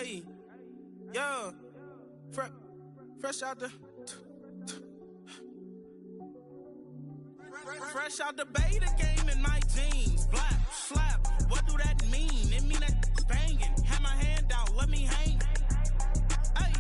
Hey, yeah, fresh out the beta game in my jeans. Black, slap, what do that mean? It mean that banging. Have my hand out, let me hang. Hey,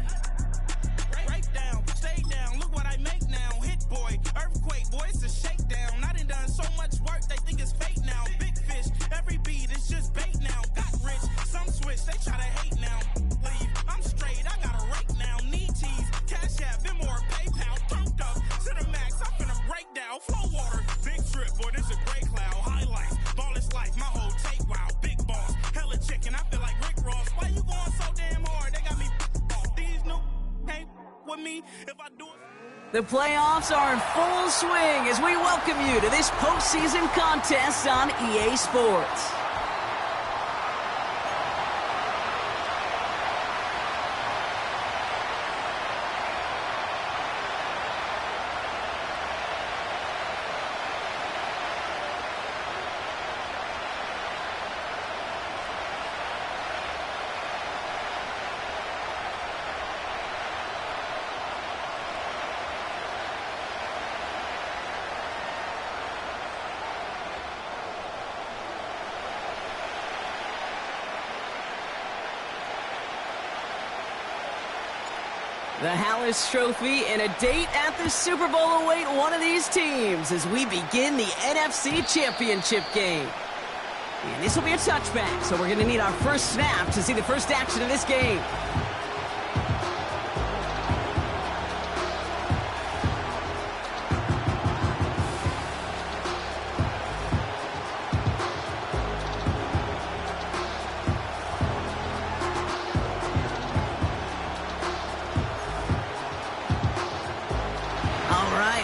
break down, stay down, look what I make now. Hit boy, earthquake, boy, it's a shakedown. I done so much work, they think it's fake now. Big fish, every beat is just bait now. Got rich, some switch, they try to hate now. Leave, I'm straight, I got a rake now. Need tease, cash app, Venmo or PayPal. Turned up to the max, I'm finna break down. Flow water, big trip, boy, this a gray cloud. Highlights, ball is life, my whole take, wow. Big boss, hella chicken, I feel like Rick Ross. Why you going so damn hard? They got me off. These new can't with me if I do it. The playoffs are in full swing as we welcome you to this postseason contest on EA Sports. The Hallis Trophy and a date at the Super Bowl await one of these teams as we begin the NFC Championship game. And this will be a touchback, so we're going to need our first snap to see the first action of this game.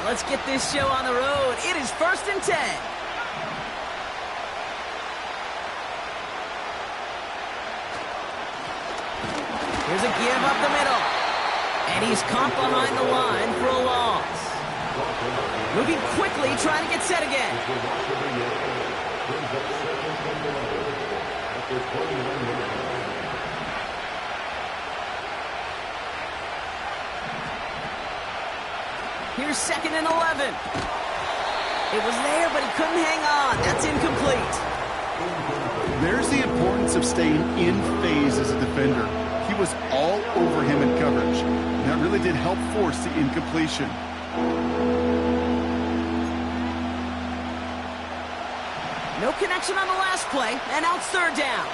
Let's get this show on the road. It is 1st and 10. Here's a give up the middle. And he's caught behind the line for a loss. Moving quickly, trying to get set again. Here's 2nd and 11. It was there, but he couldn't hang on. That's incomplete. There's the importance of staying in phase as a defender. He was all over him in coverage. And that really did help force the incompletion. No connection on the last play, and now it's 3rd down.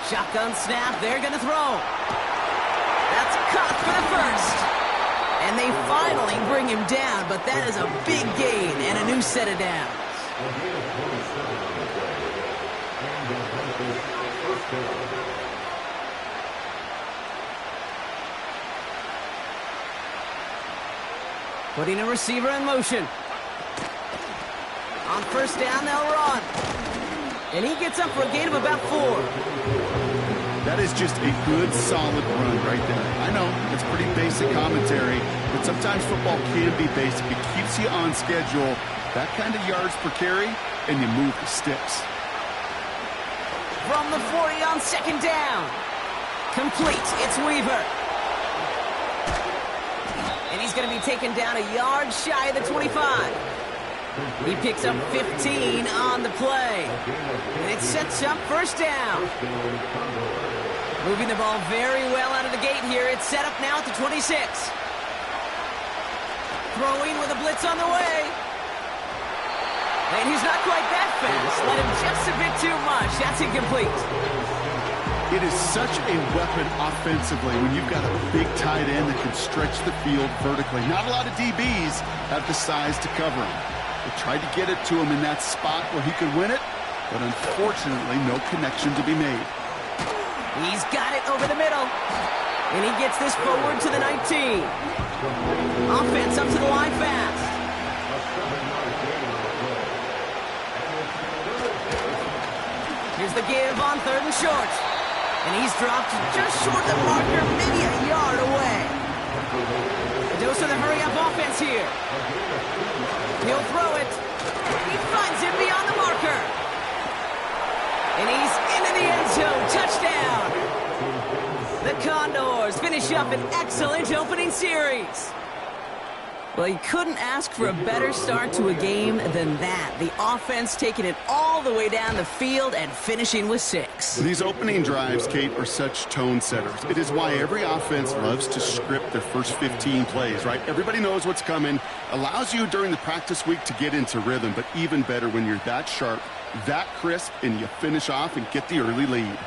Shotgun snap, they're going to throw. That's caught for the first. And they finally bring him down, but that is a big gain and a new set of downs. Putting a receiver in motion. On 1st down, they'll run. And he gets up for a gain of about 4. That is just a good, solid run right there. I know, it's pretty basic commentary, but sometimes football can be basic. It keeps you on schedule, that kind of yards per carry, and you move the sticks. From the 40 on 2nd down. Complete, it's Weaver. And he's going to be taken down a yard shy of the 25. He picks up 15 on the play. And it sets up 1st down. Moving the ball very well out of the gate here. It's set up now at the 26. Throwing with a blitz on the way. And he's not quite that fast. Let him just a bit too much. That's incomplete. It is such a weapon offensively when you've got a big tight end that can stretch the field vertically. Not a lot of DBs have the size to cover him. They tried to get it to him in that spot where he could win it, but unfortunately no connection to be made. He's got it over the middle. And he gets this forward to the 19. Offense up to the line fast. Here's the give on 3rd and short. And he's dropped just short of the marker, maybe a yard away. A dose of the hurry-up offense here. He'll throw it. He finds him beyond the marker. And he's into the end zone. The Condors finish up an excellent opening series. Well, you couldn't ask for a better start to a game than that. The offense taking it all the way down the field and finishing with 6. These opening drives, Kate, are such tone setters. It is why every offense loves to script their first 15 plays, right? Everybody knows what's coming. Allows you during the practice week to get into rhythm, but even better when you're that sharp, that crisp, and you finish off and get the early lead.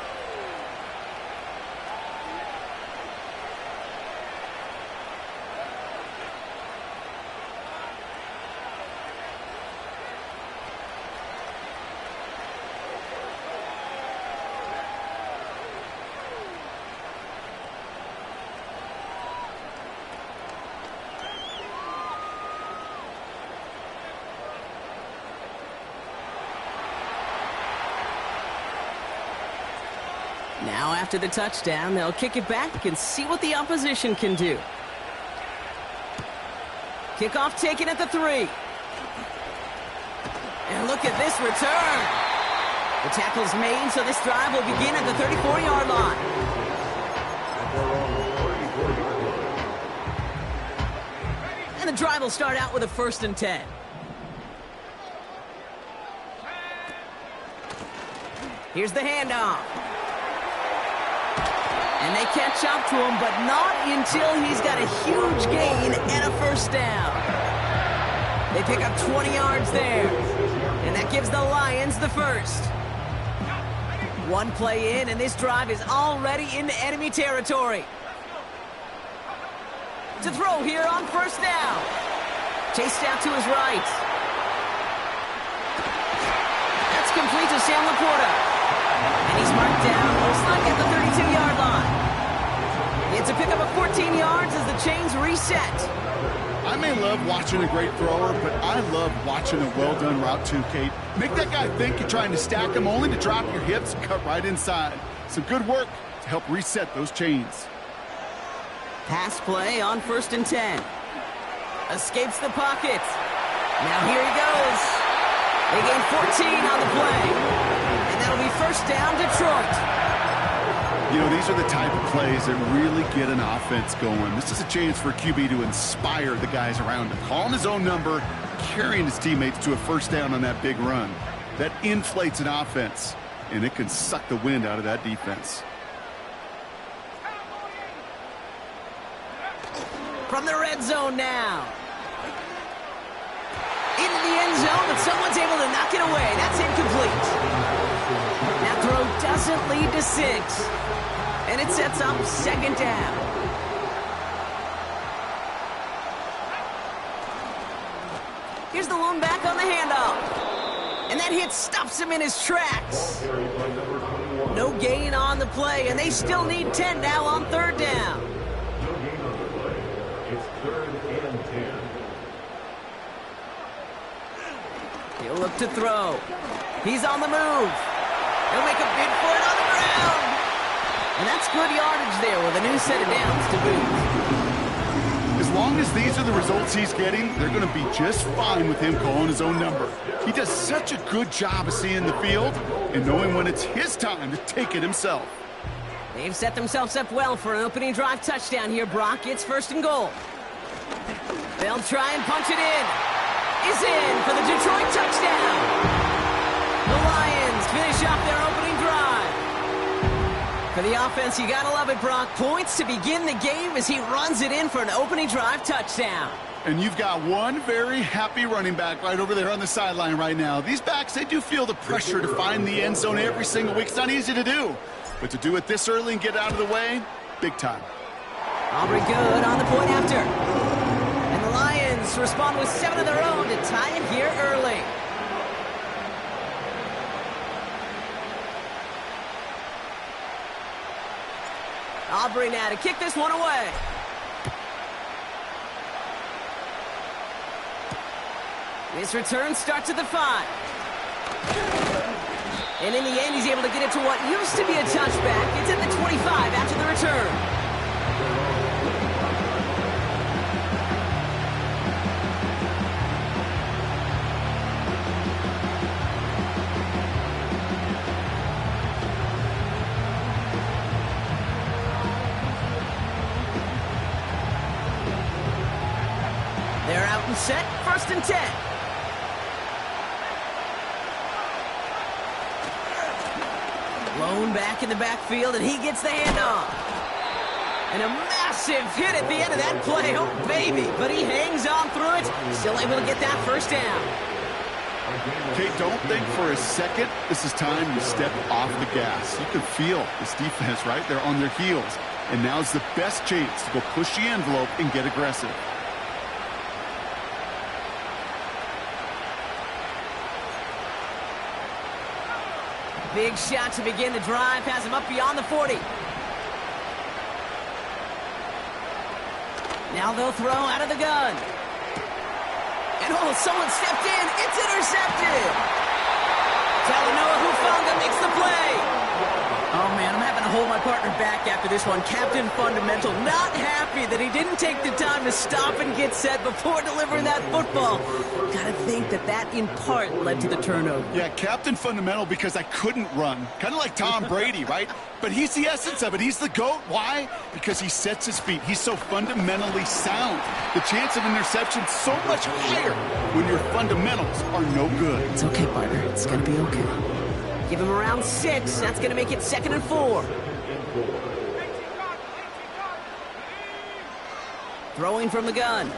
Now after the touchdown, they'll kick it back and see what the opposition can do. Kickoff taken at the 3. And look at this return. The tackle's made, so this drive will begin at the 34-yard line. And the drive will start out with a 1st and 10. Here's the handoff. And they catch up to him, but not until he's got a huge gain and a 1st down. They pick up 20 yards there. And that gives the Lions the 1st. One play in, and this drive is already into enemy territory. To throw here on 1st down. Chased out to his right. That's complete to Sam Laporta. And he's marked down, most likely at the 32-yard line. It's a pickup of 14 yards as the chains reset. I may love watching a great thrower, but I love watching a well-done route too, Kate. Make that guy think you're trying to stack him only to drop your hips and cut right inside. Some good work to help reset those chains. Pass play on 1st and 10. Escapes the pocket. Now here he goes. They gain 14 on the play. And that'll be 1st down, Detroit. You know, these are the type of plays that really get an offense going. This is a chance for QB to inspire the guys around him. Calling his own number, carrying his teammates to a 1st down on that big run. That inflates an offense, and it can suck the wind out of that defense. From the red zone now. Into the end zone, but someone's able to knock it away. That's incomplete. That throw doesn't lead to 6. And it sets up 2nd down. Here's the lone back on the handoff. And that hit stops him in his tracks. No gain on the play, and they still need 10 now on 3rd down. It's 3rd and 10. He'll look to throw. He's on the move. He'll make a bid for it on the ground. And that's good yardage there with a new set of downs to boot. As long as these are the results he's getting, they're going to be just fine with him calling his own number. He does such a good job of seeing the field and knowing when it's his time to take it himself. They've set themselves up well for an opening drive touchdown here, Brock. It's 1st and goal. They'll try and punch it in. Is in for the Detroit touchdown. The Lions finish off their opening drive. For the offense, you gotta love it, Brock. Points to begin the game as he runs it in for an opening drive touchdown. And you've got one very happy running back right over there on the sideline right now. These backs, they do feel the pressure to find the end zone every single week. It's not easy to do. But to do it this early and get out of the way, big time. Aubrey good on the point after. And the Lions respond with 7 of their own to tie it here early. Aubrey now to kick this one away. This return starts at the 5. And in the end, he's able to get it to what used to be a touchback. It's at the 25 after the return. and set, 1st and 10. Lone back in the backfield, and he gets the handoff. And a massive hit at the end of that play. Oh, baby. But he hangs on through it. Still able to get that 1st down. Okay, don't think for a second this is time you step off the gas. You can feel this defense right there on their heels. And now's the best chance to go push the envelope and get aggressive. Big shot to begin the drive. Has him up beyond the 40. Now they'll throw out of the gun. And oh, someone stepped in. It's intercepted. Talanoa Hufanga makes the play. Oh, man, I'm having to hold my partner back after this one. Captain Fundamental not happy that he didn't take the time to stop and get set before delivering that football. Gotta think that in part led to the turnover. Yeah, Captain Fundamental because I couldn't run. Kind of like Tom Brady, right? But he's the essence of it. He's the GOAT. Why? Because he sets his feet. He's so fundamentally sound. The chance of interception so much higher when your fundamentals are no good. It's okay, partner. It's gonna be okay. Give him around 6. That's going to make it 2nd and 4. Throwing from the gun.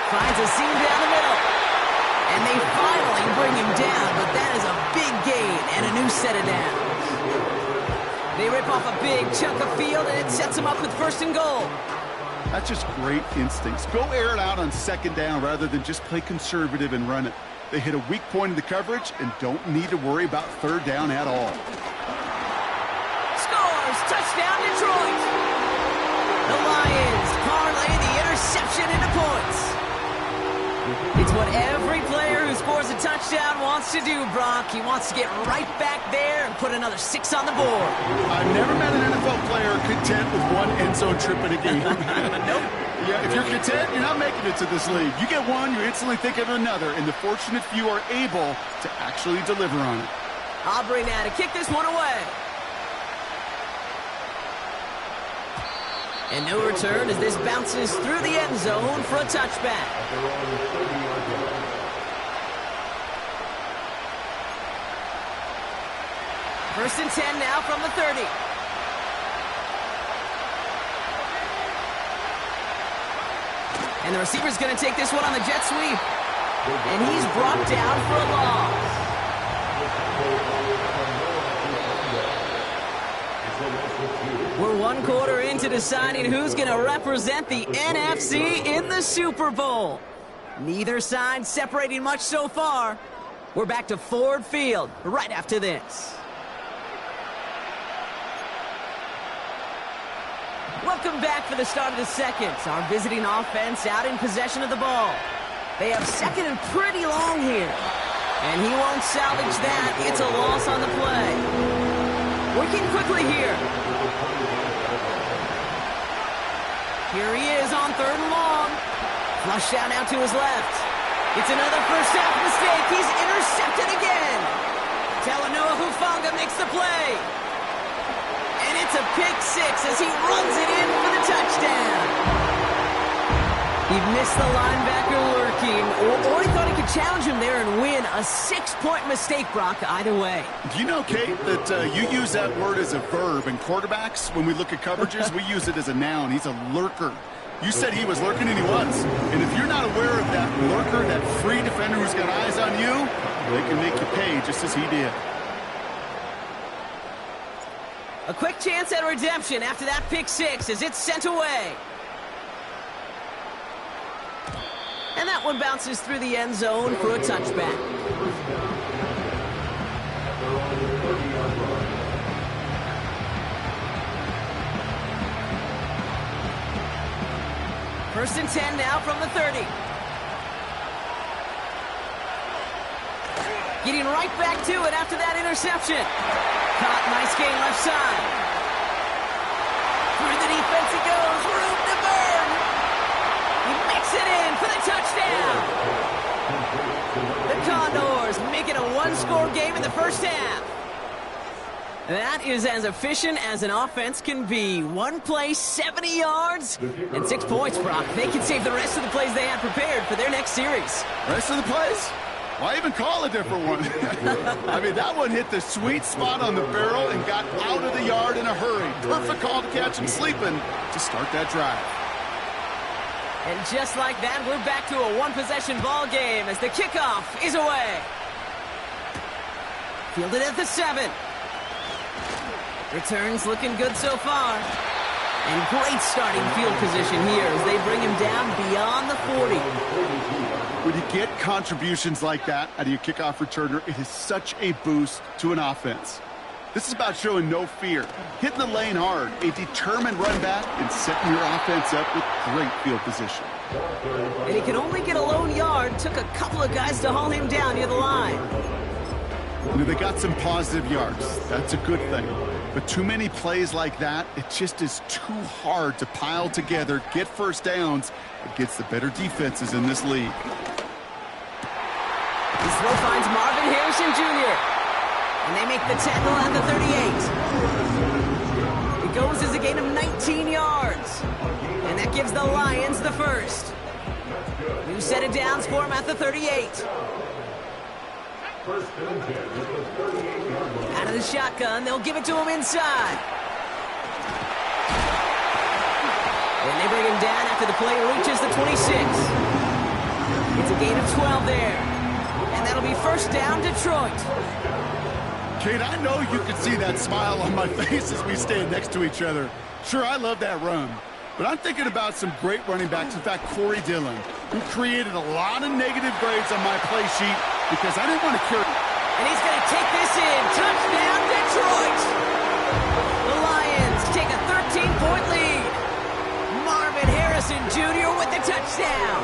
Finds a seam down the middle. And they finally bring him down, but that is a big gain and a new set of downs. They rip off a big chunk of field, and it sets them up with 1st and goal. That's just great instincts. Go air it out on 2nd down rather than just play conservative and run it. They hit a weak point in the coverage and don't need to worry about 3rd down at all. Scores! Touchdown, Detroit! The Lions parlay the interception into points. It's what every player who scores a touchdown wants to do, Brock. He wants to get right back there and put another 6 on the board. I've never met an NFL player content with one end zone trip in a game. Nope. Yeah, if you're content, you're not making it to this league. You get one, you instantly think of another, and the fortunate few are able to actually deliver on it. Aubrey now to kick this one away. And no return as this bounces through the end zone for a touchback. First and 10 now from the 30. And the receiver's going to take this one on the jet sweep. And he's brought down for a loss. We're 1 quarter into deciding who's going to represent the NFC in the Super Bowl. Neither side separating much so far. We're back to Ford Field right after this. Welcome back for the start of the second. Our visiting offense out in possession of the ball. They have 2nd and pretty long here. And he won't salvage that. It's a loss on the play. Working quickly here. Here he is on 3rd and long. Flush out now to his left. It's another first half mistake. He's intercepted again. Talanoa Hufanga makes the play. And it's a pick 6 as he runs it in for the touchdown. He missed the linebacker lurking, or he thought he could challenge him there and win. A 6-point mistake, Brock, either way. Do you know, Kate, that you use that word as a verb in quarterbacks? When we look at coverages, we use it as a noun. He's a lurker. You said he was lurking, and he was. And if you're not aware of that lurker, that free defender who's got eyes on you, they can make you pay just as he did. A quick chance at redemption after that pick 6 as it's sent away. And that one bounces through the end zone for a touchback. First and 10 now from the 30. Getting right back to it after that interception. Caught, nice gain left side. Through the defense he goes, room to burn. He makes it in for the touchdown. The Condors make it a 1-score game in the first half. That is as efficient as an offense can be. One play, 70 yards, and 6 points, Brock. They can save the rest of the plays they had prepared for their next series. Rest of the plays? Why even call a different one? I mean, that one hit the sweet spot on the barrel and got out of the yard in a hurry. Perfect call to catch him sleeping to start that drive. And just like that, we're back to a one-possession ball game as the kickoff is away. Fielded at the 7. Returns looking good so far. And great starting field position here as they bring him down beyond the 40. When you get contributions like that out of your kickoff returner, it is such a boost to an offense. This is about showing no fear, hitting the lane hard, a determined run back, and setting your offense up with great field position. And he could only get a lone yard. Took a couple of guys to haul him down near the line. You know, they got some positive yards. That's a good thing. But too many plays like that, it just is too hard to pile together, get first downs against the better defenses in this league. This throw finds Marvin Harrison Jr. And they make the tackle at the 38. It goes as a gain of 19 yards. And that gives the Lions the first. New set of downs for him at the 38. Out of the shotgun, they'll give it to him inside. And they bring him down after the play reaches the 26. It's a gain of 12 there. And that'll be first down, Detroit. Kate, I know you can see that smile on my face as we stand next to each other. Sure, I love that run. But I'm thinking about some great running backs. In fact, Corey Dillon, who created a lot of negative grades on my play sheet because I didn't want to carry. And he's going to take this in. Touchdown, Detroit! The Lions take a 13-point lead. Marvin Harrison Jr. with the touchdown.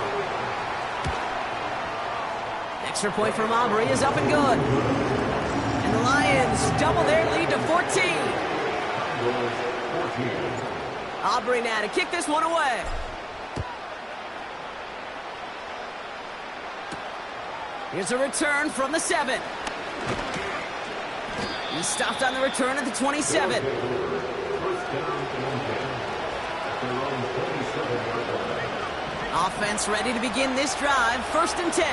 Extra point from Aubrey is up and good. And the Lions double their lead to 14. Aubrey now to kick this one away. Here's a return from the 7. He stopped on the return at the 27. Offense ready to begin this drive. 1st and 10.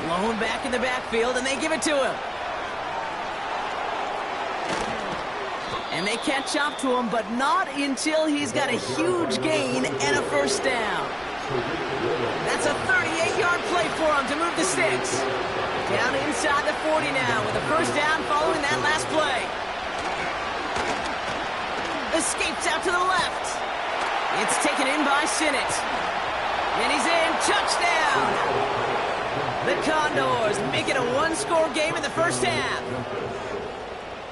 Lone back in the backfield, and they give it to him. And they catch up to him, but not until he's got a huge gain and a first down. That's a 38-yard play for him to move the sticks. Down inside the 40 now with a first down following that last play. Escapes out to the left. It's taken in by Sinnott. And he's in. Touchdown! The Condors make it a one-score game in the first half.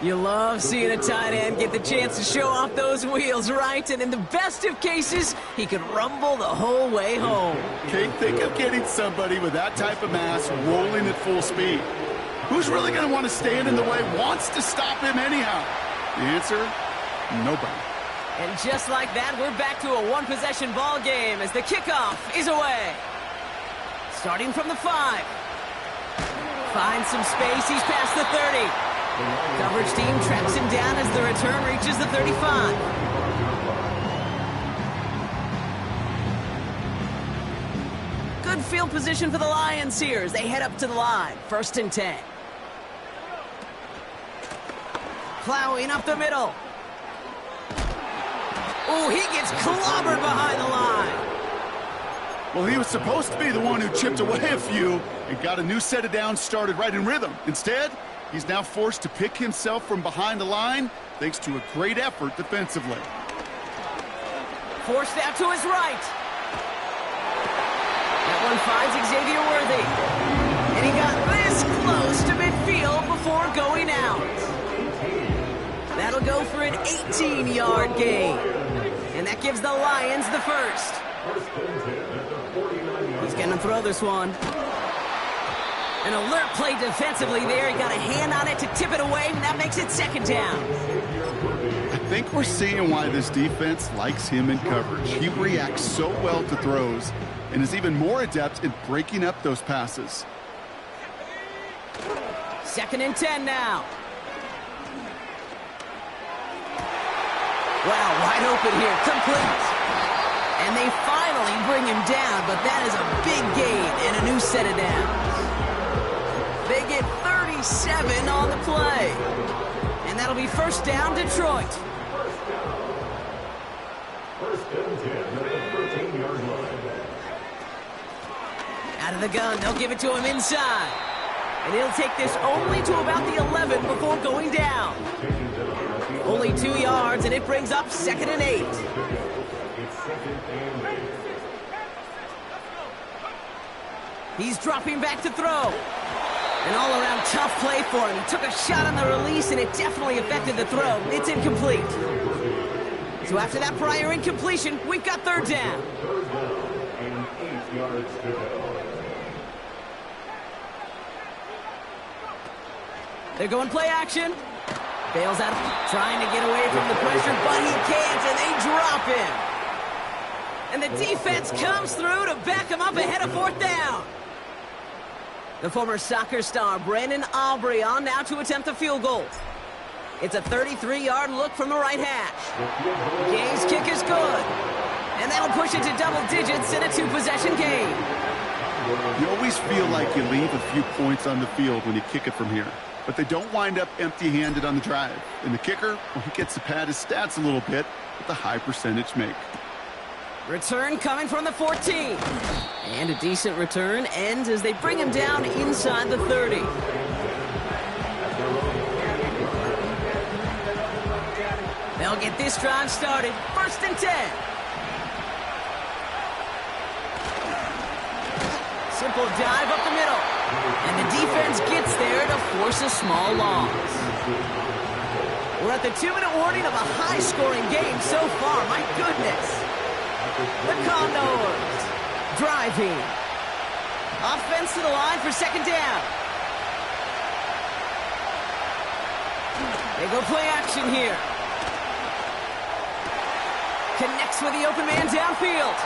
You love seeing a tight end get the chance to show off those wheels, right? And in the best of cases, he could rumble the whole way home. Kate, think of getting somebody with that type of mass rolling at full speed. Who's really going to want to stand in the way, wants to stop him anyhow? The answer, nobody. And just like that, we're back to a one-possession ball game as the kickoff is away. Starting from the 5. Finds some space, he's past the 30. Coverage team traps him down as the return reaches the 35. Good field position for the Lions here as they head up to the line. 1st and 10. Plowing up the middle. Oh, he gets clobbered behind the line. Well, he was supposed to be the one who chipped away a few and got a new set of downs started right in rhythm. Instead, he's now forced to pick himself from behind the line thanks to a great effort defensively. Forced out to his right. That one finds Xavier Worthy. And he got this close to midfield before going out. That'll go for an 18-yard gain. And that gives the Lions the first. He's going to throw this one. An alert play defensively there. He got a hand on it to tip it away, and that makes it 2nd down. I think we're seeing why this defense likes him in coverage. He reacts so well to throws and is even more adept in breaking up those passes. 2nd and 10 now. Wow, wide open here, complete. And they finally bring him down, but that is a big gain and a new set of downs. They get 37 on the play. And that'll be 1st down, Detroit. First and 10 at the 13-yard line. Out of the gun, they'll give it to him inside. And he'll take this only to about the 11 before going down. Only 2 yards, and it brings up 2nd and 8. It's 2nd and 8. He's dropping back to throw. An all-around tough play for him. He took a shot on the release, and it definitely affected the throw. It's incomplete. So after that prior incompletion, we've got 3rd down. 3rd down and 8 yards to go. They're going play action. Bails out, trying to get away from the pressure, but he can't, and they drop him. And the defense comes through to back him up ahead of 4th down. The former soccer star, Brandon Aubrey, on now to attempt the field goal. It's a 33-yard look from the right hash. Gay's kick is good. And that'll push it to double digits in a 2-possession game. You always feel like you leave a few points on the field when you kick it from here. But they don't wind up empty-handed on the drive. And the kicker, well, he gets to pad his stats a little bit with a high percentage make. Return coming from the 14. And a decent return ends as they bring him down inside the 30. They'll get this drive started. 1st and 10. Simple dive up the middle. And the defense gets there to force a small loss. We're at the 2-minute warning of a high-scoring game so far. My goodness. The Condors driving. Offense to the line for 2nd down. They go play action here. Connects with the open man downfield.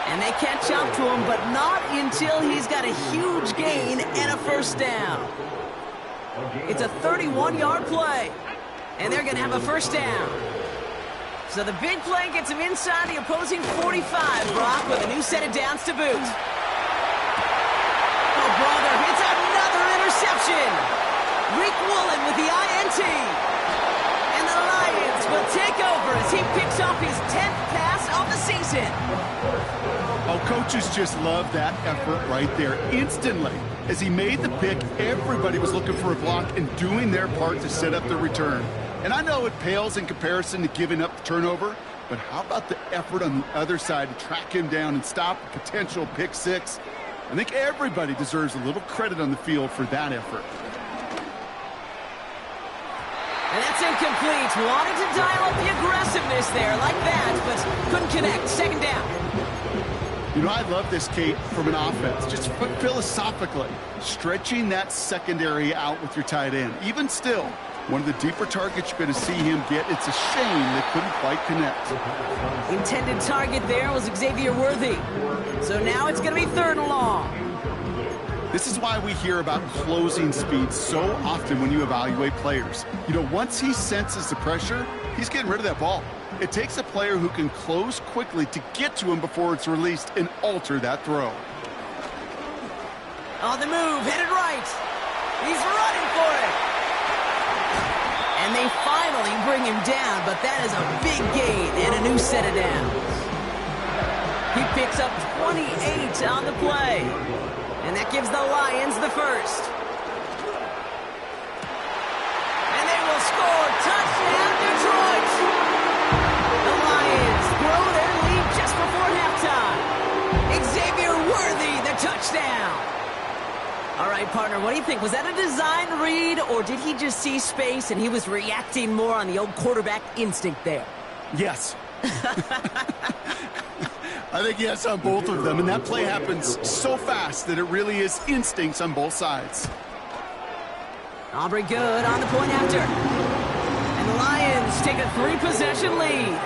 And they catch up to him, but not until he's got a huge gain and a 1st down. It's a 31-yard play. And they're going to have a 1st down. So the big play gets him inside the opposing 45, Brock, with a new set of downs to boot. Oh, brother, it's another interception. Rick Woolen with the INT. And the Lions will take over as he picks up his 10th pass of the season. Oh, coaches just love that effort right there. Instantly, as he made the pick, everybody was looking for a block and doing their part to set up the return. And I know it pales in comparison to giving up the turnover, but how about the effort on the other side to track him down and stop a potential pick 6? I think everybody deserves a little credit on the field for that effort. And that's incomplete. Wanted to dial up the aggressiveness there like that, but couldn't connect. 2nd down. You know, I love this, Kate, from an offense. Just philosophically, stretching that secondary out with your tight end. Even still, one of the deeper targets you're going to see him get. It's a shame they couldn't quite connect. Intended target there was Xavier Worthy. So now it's going to be 3rd and long. This is why we hear about closing speed so often when you evaluate players. You know, once he senses the pressure, he's getting rid of that ball. It takes a player who can close quickly to get to him before it's released and alter that throw. On the move, headed right. He's running for it. And they finally bring him down, but that is a big gain and a new set of downs. He picks up 28 on the play. And that gives the Lions the 1st. And they will score. Touchdown, Detroit! The Lions grow their lead just before halftime. Xavier Worthy, the touchdown. All right, partner, what do you think? Was that a design read, or did he just see space and he was reacting more on the old quarterback instinct there? Yes. I think yes on both of them, and that play happens so fast that it really is instincts on both sides. Aubrey good on the point after. And the Lions take a 3-possession lead.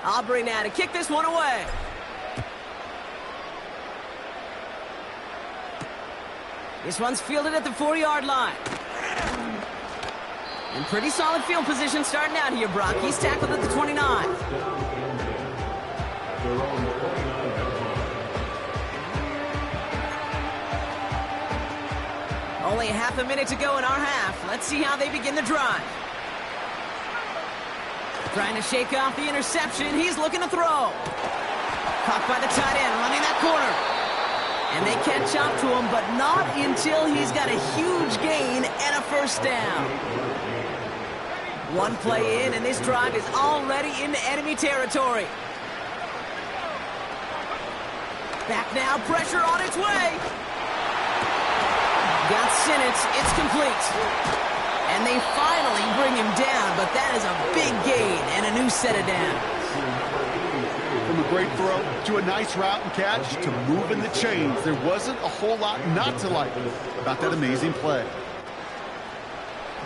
Aubrey now to kick this one away. This one's fielded at the 40-yard line. And pretty solid field position starting out here, Brock. He's tackled at the 29. Only half a minute to go in our half. Let's see how they begin the drive. Trying to shake off the interception. He's looking to throw. Caught by the tight end, running that corner. And they catch up to him, but not until he's got a huge gain and a first down. One play in, and this drive is already into enemy territory. Back now, pressure on its way. Got Sinnott, it's complete. And they finally bring him down, but that is a big gain and a new set of downs. From a great throw to a nice route and catch to moving the chains, there wasn't a whole lot not to like about that amazing play.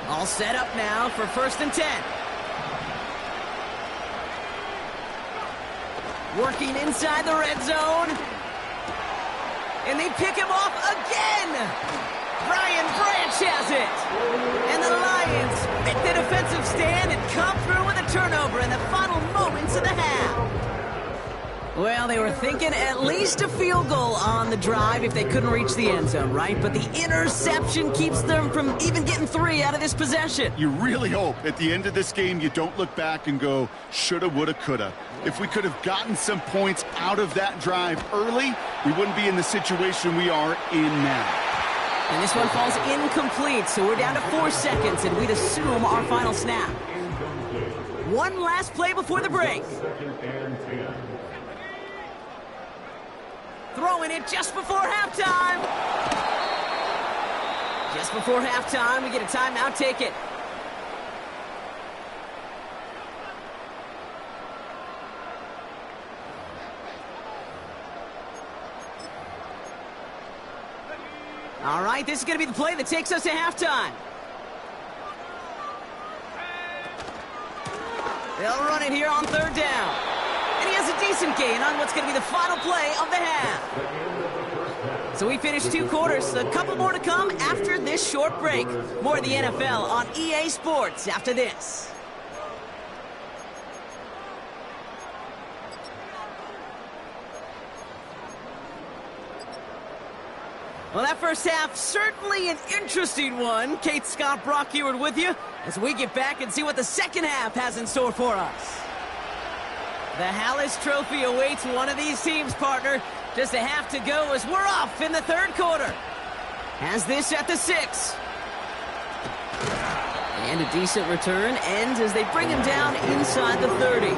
All set up now for 1st and 10. Working inside the red zone. And they pick him off again. Brian Branch has it. And the Lions make the defensive stand and come through with a turnover in the final moments of the half. Well, they were thinking at least a field goal on the drive if they couldn't reach the end zone, right? But the interception keeps them from even getting 3 out of this possession. You really hope at the end of this game you don't look back and go, shoulda, woulda, coulda. If we could have gotten some points out of that drive early, we wouldn't be in the situation we are in now. And this one falls incomplete, so we're down to 4 seconds, and we'd assume our final snap. One last play before the break. Throwing it just before halftime. Just before halftime, we get a timeout, take it. All right, this is going to be the play that takes us to halftime. They'll run it here on 3rd down. And he has a decent gain on what's going to be the final play of the half. So we finished 2 quarters. A couple more to come after this short break. More of the NFL on EA Sports after this. Well, that first half, certainly an interesting one. Kate Scott, Brock Huard with you as we get back and see what the second half has in store for us. The Hallis Trophy awaits one of these teams, partner. Just a half to go as we're off in the 3rd quarter. Has this at the 6. And a decent return ends as they bring him down inside the 30.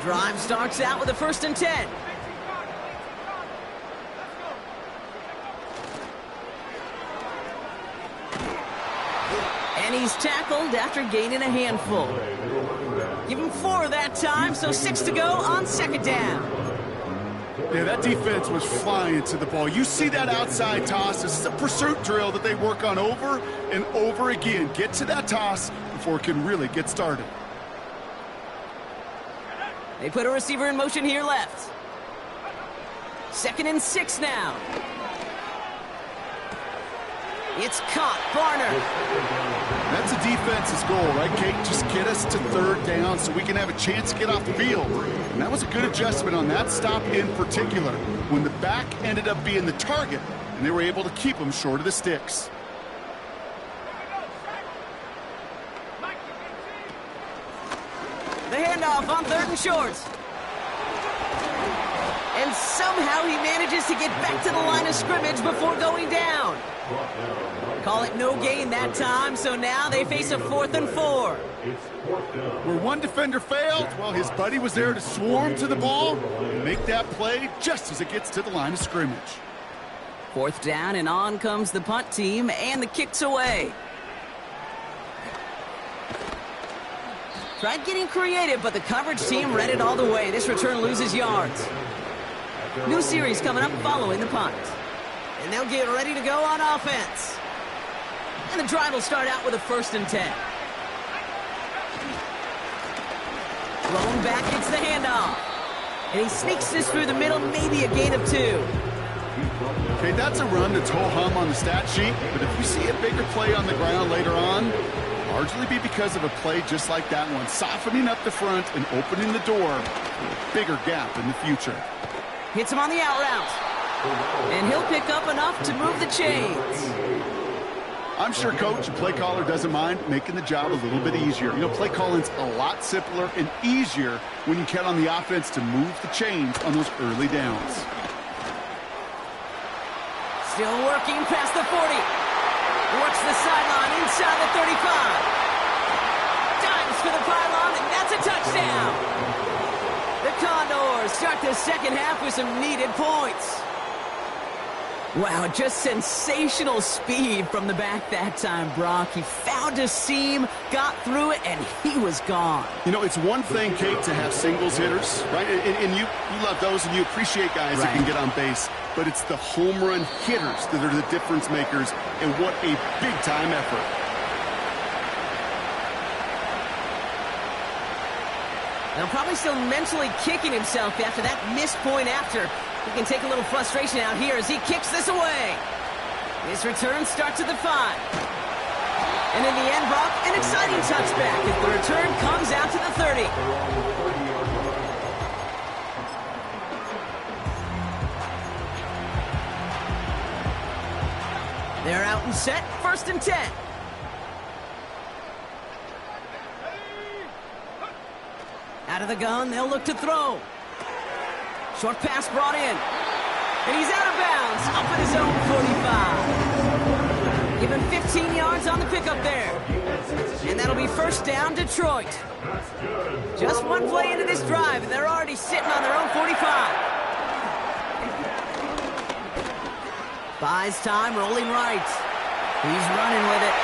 Drive starts out with a 1st and 10. And he's tackled after gaining a handful. Give him 4 that time, so 6 to go on 2nd down. Yeah, that defense was flying to the ball. You see that outside toss. This is a pursuit drill that they work on over and over again. Get to that toss before it can really get started. They put a receiver in motion here left. 2nd and 6 now. It's caught. Barner. That's a defense's goal, right, Kate? Just get us to 3rd down so we can have a chance to get off the field. And that was a good adjustment on that stop in particular, when the back ended up being the target, and they were able to keep him short of the sticks. The handoff on 3rd and short. And somehow he manages to get back to the line of scrimmage before going down. Call it no gain that time, so now they face a 4th and 4. Where one defender failed, well, his buddy was there to swarm to the ball and make that play just as it gets to the line of scrimmage. 4th down, and on comes the punt team, and the kick's away. Tried getting creative, but the coverage team read it all the way. This return loses yards. New series coming up following the punt. And they'll get ready to go on offense. And the drive will start out with a 1st and 10. Thrown back, gets the handoff. And he sneaks this through the middle, maybe a gain of 2. Okay, that's a run that's ho-hum on the stat sheet, but if you see a bigger play on the ground later on, largely be because of a play just like that one, softening up the front and opening the door for a bigger gap in the future. Hits him on the out route. And he'll pick up enough to move the chains. I'm sure coach and play caller doesn't mind making the job a little bit easier. You know, play calling's a lot simpler and easier when you count on the offense to move the chains on those early downs. Still working past the 40. Works the sideline inside the 35. Dives for the pylon, and that's a touchdown. The Condors start the second half with some needed points. Wow, just sensational speed from the back that time, Brock. He found a seam, got through it, and he was gone. You know, it's one thing, Kate, to have singles hitters, right? And you love those, and you appreciate guys that can get on base. But it's the home run hitters that are the difference makers, and what a big-time effort. Now, probably still mentally kicking himself after that missed point after. He can take a little frustration out here as he kicks this away. His return starts at the 5. And in the end, Brock, an exciting touchback as the return comes out to the 30. They're out and set, 1st and 10. Out of the gun, they'll look to throw. Short pass brought in. And he's out of bounds, up at his own 45. Given 15 yards on the pickup there. And that'll be 1st down, Detroit. Just one play into this drive, and they're already sitting on their own 45. Buys time, rolling right. He's running with it.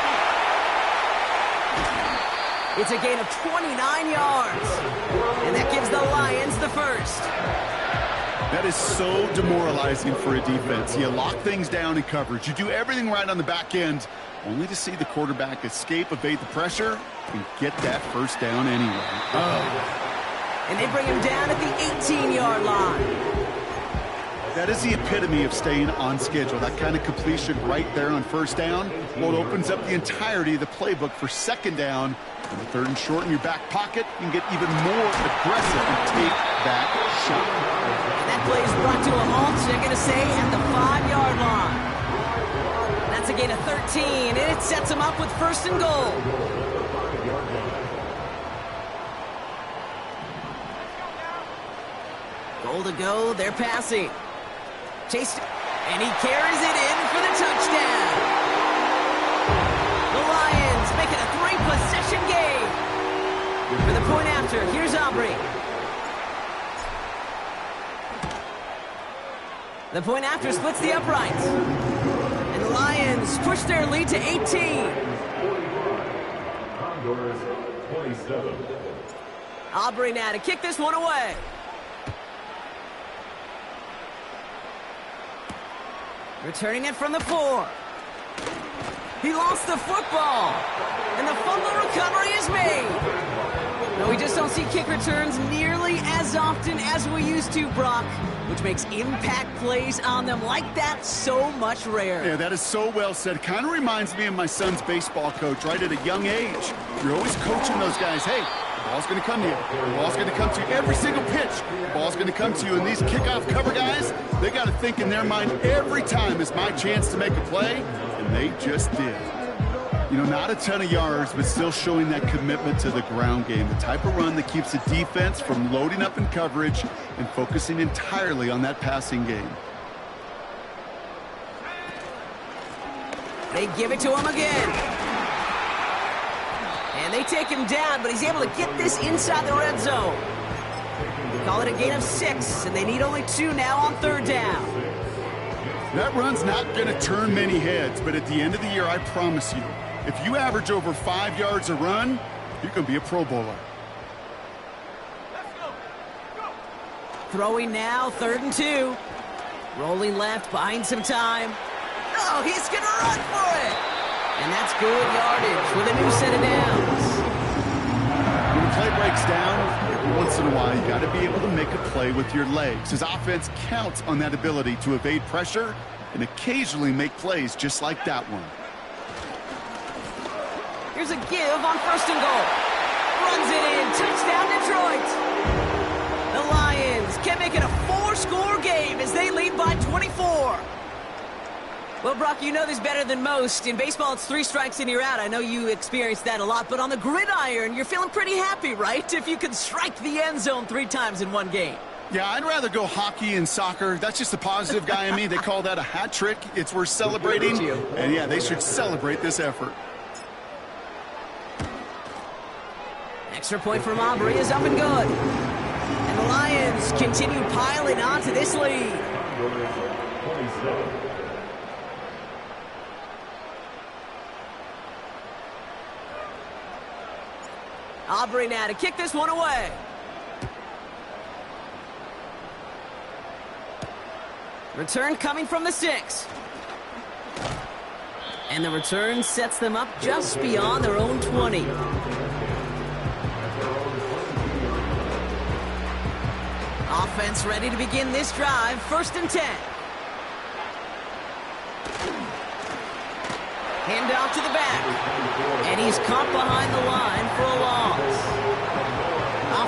It's a gain of 29 yards. And that gives the Lions the 1st. That is so demoralizing for a defense. You lock things down in coverage. You do everything right on the back end, only to see the quarterback escape, evade the pressure, and get that 1st down anyway. And they bring him down at the 18-yard line. That is the epitome of staying on schedule. That kind of completion right there on 1st down. Well, it opens up the entirety of the playbook for 2nd down. And the 3rd and short in your back pocket, you can get even more aggressive and take that shot. And that play is brought to a halt, they're going to say, at the 5-yard line. That's a gain of 13, and it sets them up with 1st and goal. Goal to go, they're passing. Chased, and he carries it in for the touchdown. The Lions make it a 3-possession game. For the point after, here's Aubrey. The point after splits the uprights. And the Lions push their lead to 18. Condors 27. Aubrey now to kick this one away. Returning it from the 4. He lost the football. And the fumble recovery is made. No, we just don't see kick returns nearly as often as we used to, Brock, which makes impact plays on them like that so much rarer. Yeah, that is so well said. Kind of reminds me of my son's baseball coach, right? At a young age, you're always coaching those guys. Hey, the ball's going to come to you. The ball's going to come to you. Every single pitch, the ball's going to come to you. And these kickoff cover guys, they got to think in their mind every time is my chance to make a play, and they just did. You know, not a ton of yards, but still showing that commitment to the ground game. The type of run that keeps the defense from loading up in coverage and focusing entirely on that passing game. They give it to him again. And they take him down, but he's able to get this inside the red zone. Call it a gain of 6, and they need only 2 now on 3rd down. That run's not going to turn many heads, but at the end of the year, I promise you, if you average over 5 yards a run, you're going to be a Pro Bowler. Throwing now, 3rd and 2. Rolling left, buying some time. Oh, he's going to run for it. And that's good yardage with a new set of downs. play breaks down, every once in a while, you got to be able to make a play with your legs. His offense counts on that ability to evade pressure and occasionally make plays just like that one. Here's a give on 1st and goal. Runs it in. Touchdown, Detroit. The Lions can make it a 4-score game as they lead by 24. Well, Brock, you know this better than most. In baseball, it's 3 strikes and you're out. I know you experienced that a lot, but on the gridiron, you're feeling pretty happy, right? If you can strike the end zone 3 times in one game. Yeah, I'd rather go hockey and soccer. That's just the positive guy in me. They call that a hat trick. It's worth celebrating. And yeah, they should celebrate this effort. Extra point from Aubrey is up and good. And the Lions continue piling on to this lead. Aubrey now to kick this one away. Return coming from the 6. And the return sets them up just beyond their own 20. Offense ready to begin this drive. 1st and 10. Hand off to the back. And he's caught behind the line for a loss.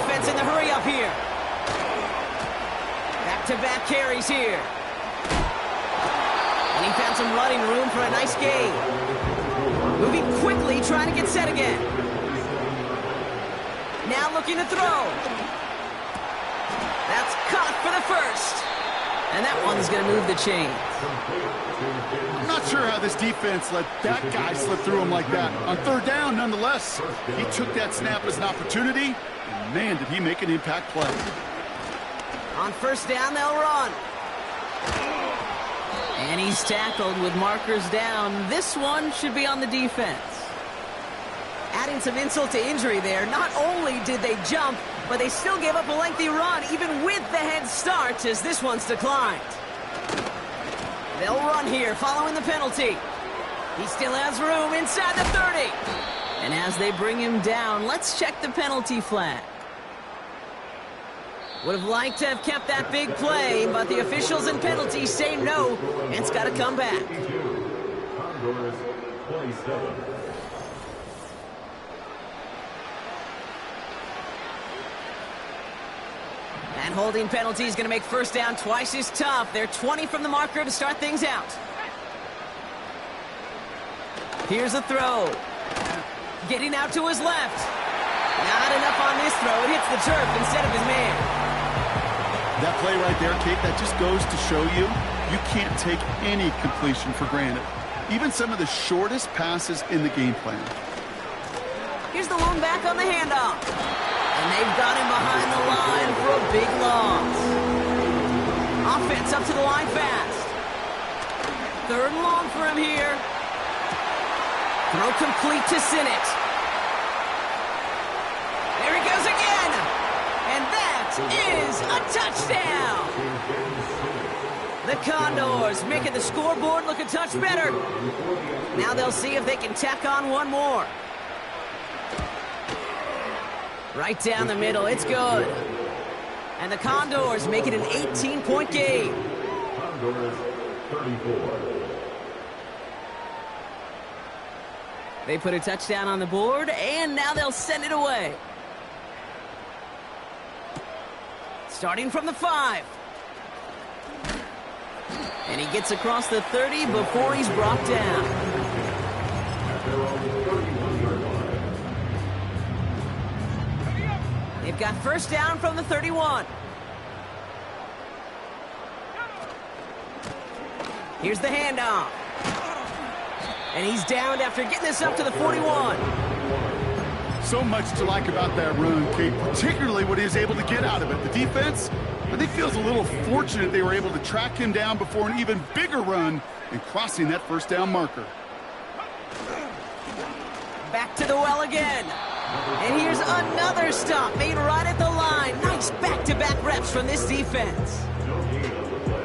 Offense in the hurry up here. Back-to-back carries here. And he found some running room for a nice gain. Moving quickly, trying to get set again. Now looking to throw. That's caught for the 1st. And that one's going to move the chains. I'm not sure how this defense let that guy slip through him like that. On 3rd down, nonetheless, he took that snap as an opportunity, and man, did he make an impact play. On 1st down, they'll run. And he's tackled with markers down. This one should be on the defense. Adding some insult to injury there, not only did they jump, but they still gave up a lengthy run, even with the head start, as this one's declined. They'll run here, following the penalty. He still has room inside the 30. And as they bring him down, let's check the penalty flag. Would have liked to have kept that big play, but the officials and penalties say no, and it's got to come back. Condors, 27. And holding penalty is going to make 1st down twice as tough. They're 20 from the marker to start things out. Here's a throw. Getting out to his left. Not enough on this throw. It hits the turf instead of his man. That play right there, Kate, that just goes to show you, you can't take any completion for granted. Even some of the shortest passes in the game plan. Here's the lone back on the handoff. And they've got him behind the line for a big loss. Offense up to the line fast. 3rd and long for him here. Throw complete to Sinnott. There he goes again. And that is a touchdown. The Condors making the scoreboard look a touch better. Now they'll see if they can tack on one more. Right down the middle, it's good. And the Condors make it an 18-point game. Condors, 34. They put a touchdown on the board, and now they'll send it away. Starting from the 5. And he gets across the 30 before he's brought down. At their own 31-yard line. They've got 1st down from the 31. Here's the handoff. And he's downed after getting this up to the 41. So much to like about that run, Kate, particularly what he was able to get out of it. The defense, I think, feels a little fortunate they were able to track him down before an even bigger run and crossing that 1st down marker. Back to the well again. And here's another stop made right at the line. Nice back-to-back reps from this defense.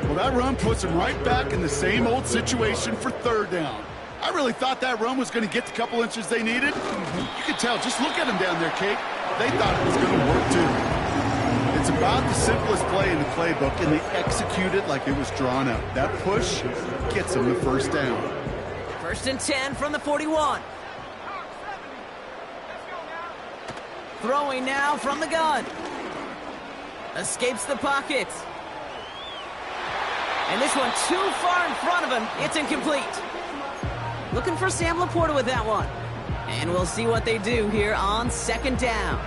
Well, that run puts him right back in the same old situation for 3rd down. I really thought that run was going to get the couple inches they needed. You can tell, just look at him down there, Kate. they thought it was going to work too. It's about the simplest play in the playbook, and they execute it like it was drawn up. That push gets them the first down. 1st and 10 from the 41. Throwing now from the gun. Escapes the pocket. And this one too far in front of him. It's incomplete. Looking for Sam Laporta with that one. And we'll see what they do here on 2nd down.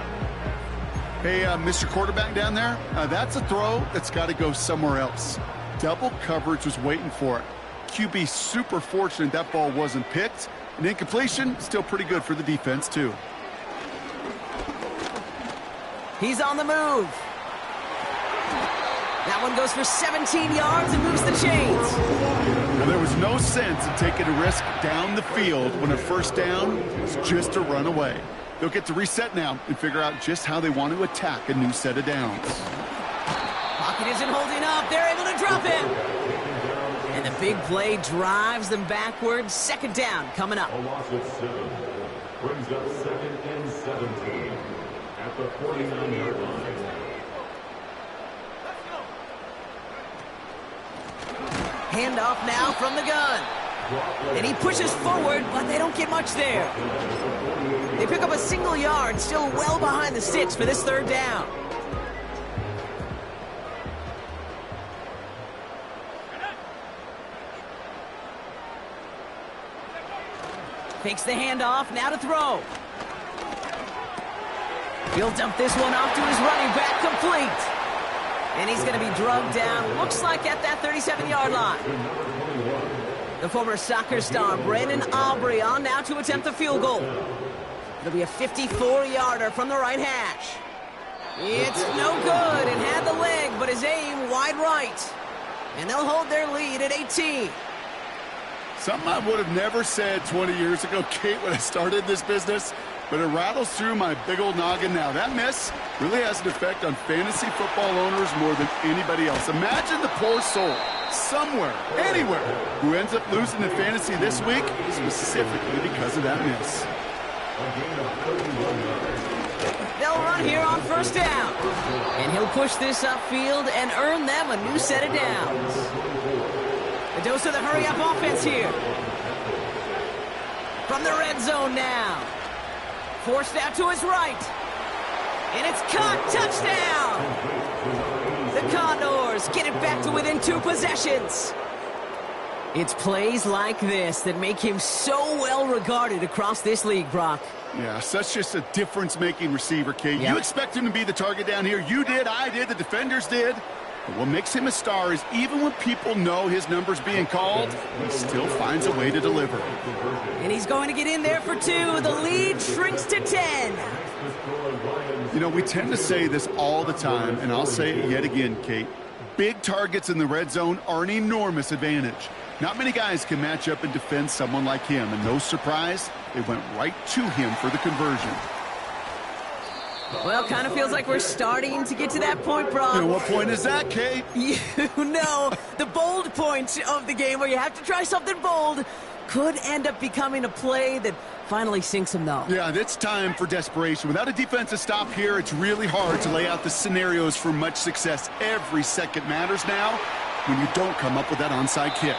Hey, Mr. Quarterback down there, that's a throw that's got to go somewhere else. Double coverage was waiting for it. QB super fortunate that ball wasn't picked. An incompletion, still pretty good for the defense, too. He's on the move. That one goes for 17 yards and moves the chains. Well, there was no sense in taking a risk down the field when a first down is just a run away. They'll get to reset now and figure out just how they want to attack a new set of downs. Pocket isn't holding up. They're able to drop him. And the big play drives them backwards. 2nd down coming up. A loss of 7 brings up 2nd and 17 at the 49-yard line. Handoff now from the gun. And he pushes forward, but they don't get much there. They pick up a single yard, still well behind the sticks for this 3rd down. Takes the handoff, now to throw. He'll dump this one off to his running back, complete. And he's going to be drugged down, looks like at that 37-yard line. The former soccer star, Brandon Aubrey, on now to attempt the field goal. It'll be a 54-yarder from the right hash. It's no good, and had the leg, but his aim wide right. And they'll hold their lead at 18. Something I would have never said 20 years ago, Kate, when I started this business, but it rattles through my big old noggin now. That miss really has an effect on fantasy football owners more than anybody else. Imagine the poor soul, somewhere, anywhere, who ends up losing in fantasy this week, specifically because of that miss. They'll run here on 1st down. And he'll push this upfield and earn them a new set of downs. A dose of the hurry-up offense here. From the red zone now. Forced out to his right. And it's caught. Touchdown! The Condors get it back to within 2 possessions. It's plays like this that make him so well regarded across this league, Brock. Yeah, such just a difference-making receiver, Kate. Yep. You expect him to be the target down here. You did, I did, the defenders did. But what makes him a star is even when people know his number's being called, he still finds a way to deliver. And he's going to get in there for 2. The lead shrinks to 10. You know, we tend to say this all the time, and I'll say it yet again, Kate. Big targets in the red zone are an enormous advantage. Not many guys can match up and defend someone like him, and no surprise, they went right to him for the conversion. Well, kind of feels like we're starting to get to that point, Brock. And what point is that, Kate? You know, the bold point of the game where you have to try something bold could end up becoming a play that finally sinks him, though. Yeah, it's time for desperation. Without a defensive stop here, it's really hard to lay out the scenarios for much success. Every second matters now when you don't come up with that onside kick.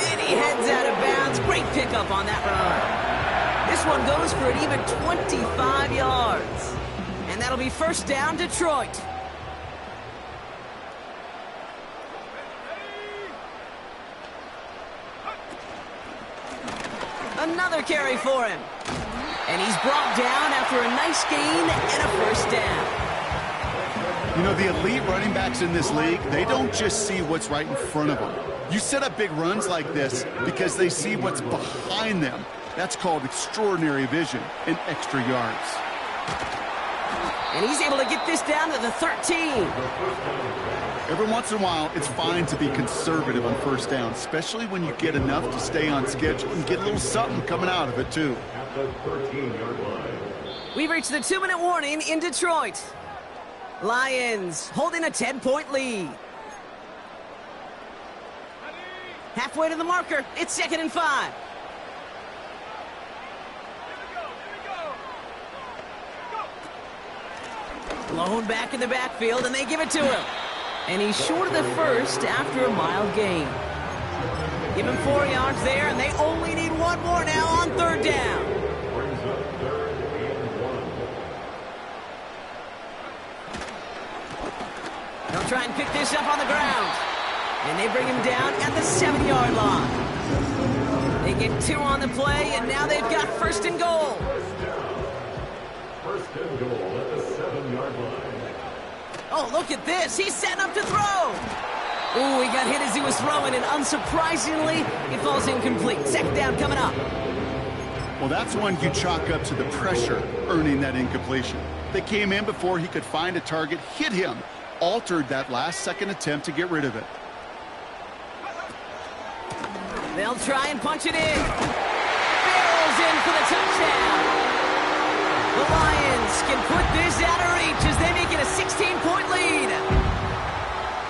And he heads out of bounds. Great pickup on that run. This one goes for an even 25 yards. And that'll be 1st down, Detroit. Another carry for him. And he's brought down after a nice gain and a 1st down. You know, the elite running backs in this league, they don't just see what's right in front of them. You set up big runs like this because they see what's behind them. That's called extraordinary vision and extra yards. And he's able to get this down to the 13. Every once in a while, it's fine to be conservative on 1st down, especially when you get enough to stay on schedule and get a little something coming out of it, too. At the 13-yard line. We've reached the 2-minute warning in Detroit. Lions holding a 10-point lead. Halfway to the marker. It's 2nd and 5. Blown back in the backfield, and they give it to him. And he's short of the first after a mile gain. Give him 4 yards there, and they only need one more now on third down. Brings up 3rd and 1. They'll try and pick this up on the ground. And they bring him down at the 7-yard line. They get 2 on the play, and now they've got 1st and goal. First and goal at the 7-yard line. Oh, look at this. He's setting up to throw. Ooh, he got hit as he was throwing, and unsurprisingly, it falls incomplete. 2nd down coming up. Well, that's one you chalk up to the pressure earning that incompletion. They came in before he could find a target, hit him, altered that last-second attempt to get rid of it. They'll try and punch it in. Barrels in for the touchdown. The Lions can put this out of reach as they make it a 16-point lead.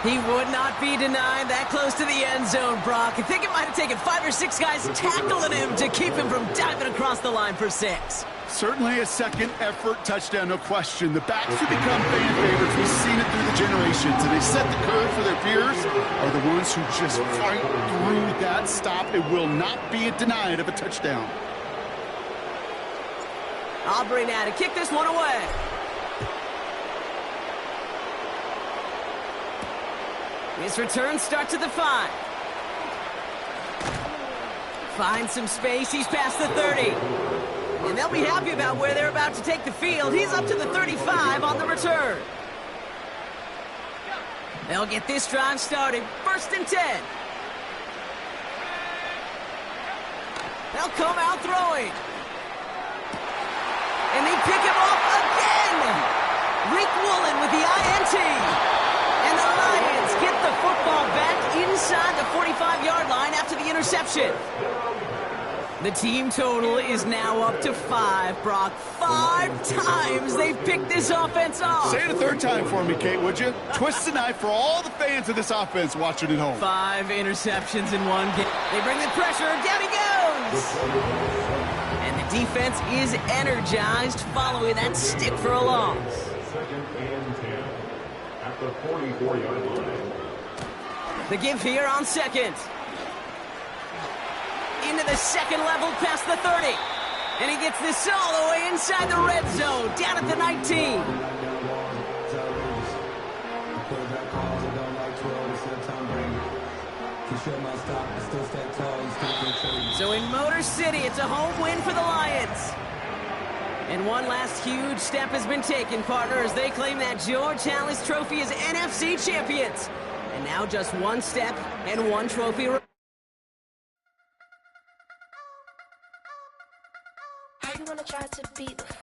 He would not be denied that close to the end zone, Brock. I think it might have taken 5 or 6 guys tackling him to keep him from diving across the line for 6. Certainly a second-effort touchdown, no question. The backs who become fan favorites, we've seen it through the generations, and they set the code for their peers, are the ones who just fight through that stop. It will not be denied of a touchdown. Aubrey now to kick this one away. His return starts at the 5. Finds some space. He's past the 30. And they'll be happy about where they're about to take the field. He's up to the 35 on the return. They'll get this drive started. 1st and 10. They'll come out throwing. And they pick him off again. Rick Woolen with the INT. And the Lions get the football back inside the 45-yard line after the interception. The team total is now up to 5, Brock. 5 times they've picked this offense off. Say it a 3rd time for me, Kate, would you? Twist the knife for all the fans of this offense watching at home. 5 interceptions in one game. They bring the pressure. Down he goes. And the defense is energized following that stick for a loss. 2nd and 10 at the 44-yard line. The give here on 2nd. Into the 2nd level past the 30. And he gets this all the way inside the red zone, down at the 19. So in Motor City, it's a home win for the Lions. And one last huge step has been taken, partner, as they claim that George Halas Trophy as NFC champions. And now just one step and one trophy.